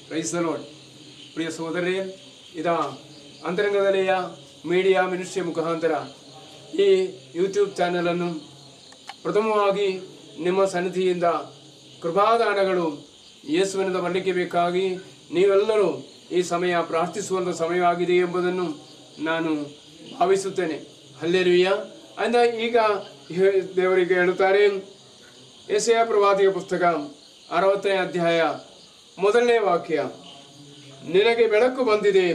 Praise the lord. ಪ್ರಿಯ ಸಹೋದರರೇ, ಅಂತರಂಗದಲ್ಲಿಯ media ministry ಮುಖಾಂತರ ಈ ಯೂಟ್ಯೂಬ್ ಚಾನಲನ್ನು ಪ್ರಥಮವಾಗಿ ನಿಮ್ಮ ಸನ್ನಿಧಿಯಿಂದ ಕೃಪಾದಾನಗಳು ಯೇಸುವಿನಿಂದ ಬರಲಿಕ್ಕೆ ಬೇಕಾಗಿ ನೀವೆಲ್ಲರೂ ಈ ಸಮಯ ಪ್ರಾರ್ಥಿಸುವಂಥ ಸಮಯವಾಗಿದೆ ಎಂಬುದನ್ನು ನಾನು ಭಾವಿಸುತ್ತೇನೆ. ಹಲ್ಲೆಲೂಯ. ಅಂದ ಈಗ ದೇವರಿಗೆ ಹೇಳುತ್ತಾರೆ, ಯೆಶಾಯ ಪ್ರವಾದಿಯ ಪುಸ್ತಕ 60ನೇ ಅಧ್ಯಾಯ 1ನೇ ವಾಕ್ಯ, ನಿನಗೆ ಬೆಳಕು ಬಂದಿದೆ,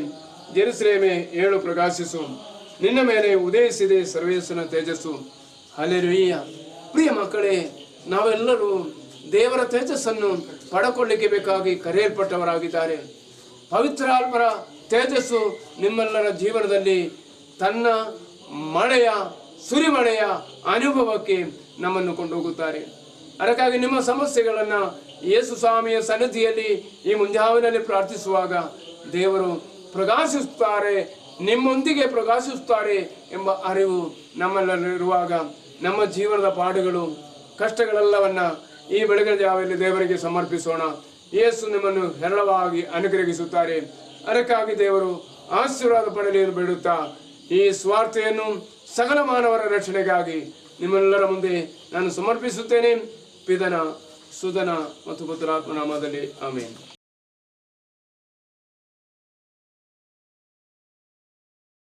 ಜೆರುಸಲೇಮೇ ಏಳು ಪ್ರಕಾಶಿಸು, ನಿನ್ನ ಮೇಲೆ ಉದಯಿಸಿದೆ ಸರ್ವೇಶ್ವರನ ತೇಜಸ್ಸು. ಹಲ್ಲೆಲೂಯ. ಪ್ರಿಯ ಮಕ್ಕಳೇ, ನಾವೆಲ್ಲರೂ ದೇವರ ತೇಜಸ್ಸನ್ನು ಪಡಕೊಳ್ಳಿಕ್ಕೆ ಬೇಕಾಗಿ ಕರೆಯಲ್ಪಟ್ಟವರಾಗಿದ್ದಾರೆ. ಪವಿತ್ರಾತ್ಮರ ತೇಜಸ್ಸು ನಿಮ್ಮೆಲ್ಲರ ಜೀವನದಲ್ಲಿ ತನ್ನ ಮಳೆಯ ಸುರಿಮಳೆಯ ಅನುಭವಕ್ಕೆ ನಮ್ಮನ್ನು ಕೊಂಡೋಗುತ್ತಾರೆ. ಅದಕ್ಕಾಗಿ ನಿಮ್ಮ ಸಮಸ್ಯೆಗಳನ್ನು ಯೇಸು ಸ್ವಾಮಿಯ ಸನ್ನಿಧಿಯಲ್ಲಿ ಈ ಮುಂಜಾವಿನಲ್ಲಿ ಪ್ರಾರ್ಥಿಸುವಾಗ ದೇವರು ಪ್ರಕಾಶಿಸುತ್ತಾರೆ, ನಿಮ್ಮೊಂದಿಗೆ ಪ್ರಕಾಶಿಸುತ್ತಾರೆ ಎಂಬ ಅರಿವು ನಮ್ಮಲ್ಲಿರುವಾಗ ನಮ್ಮ ಜೀವನದ ಪಾಡುಗಳು ಕಷ್ಟಗಳೆಲ್ಲವನ್ನ ಈ ಬೆಳಗಿನ ಜಾವದಲ್ಲಿ ದೇವರಿಗೆ ಸಮರ್ಪಿಸೋಣ. ಯೇಸು ನಿಮ್ಮನ್ನು ಹೇರಳವಾಗಿ ಅನುಗ್ರಹಿಸುತ್ತಾರೆ. ಅದಕ್ಕಾಗಿ ದೇವರು ಆಶೀರ್ವಾದ ಪಡೆಯಲು ಬೇಡುತ್ತಾ ಈ ಸ್ವಾರ್ಥೆಯನ್ನು ಸಕಲ ಮಾನವರ ರಕ್ಷಣೆಗಾಗಿ ನಿಮ್ಮೆಲ್ಲರ ಮುಂದೆ ನಾನು ಸಮರ್ಪಿಸುತ್ತೇನೆ. ಪಿತನ, ಸುತನ ಮತ್ತು ಪುತ್ರಾತ್ಮ ನಾಮದಲ್ಲಿ ಆಮೆನ್.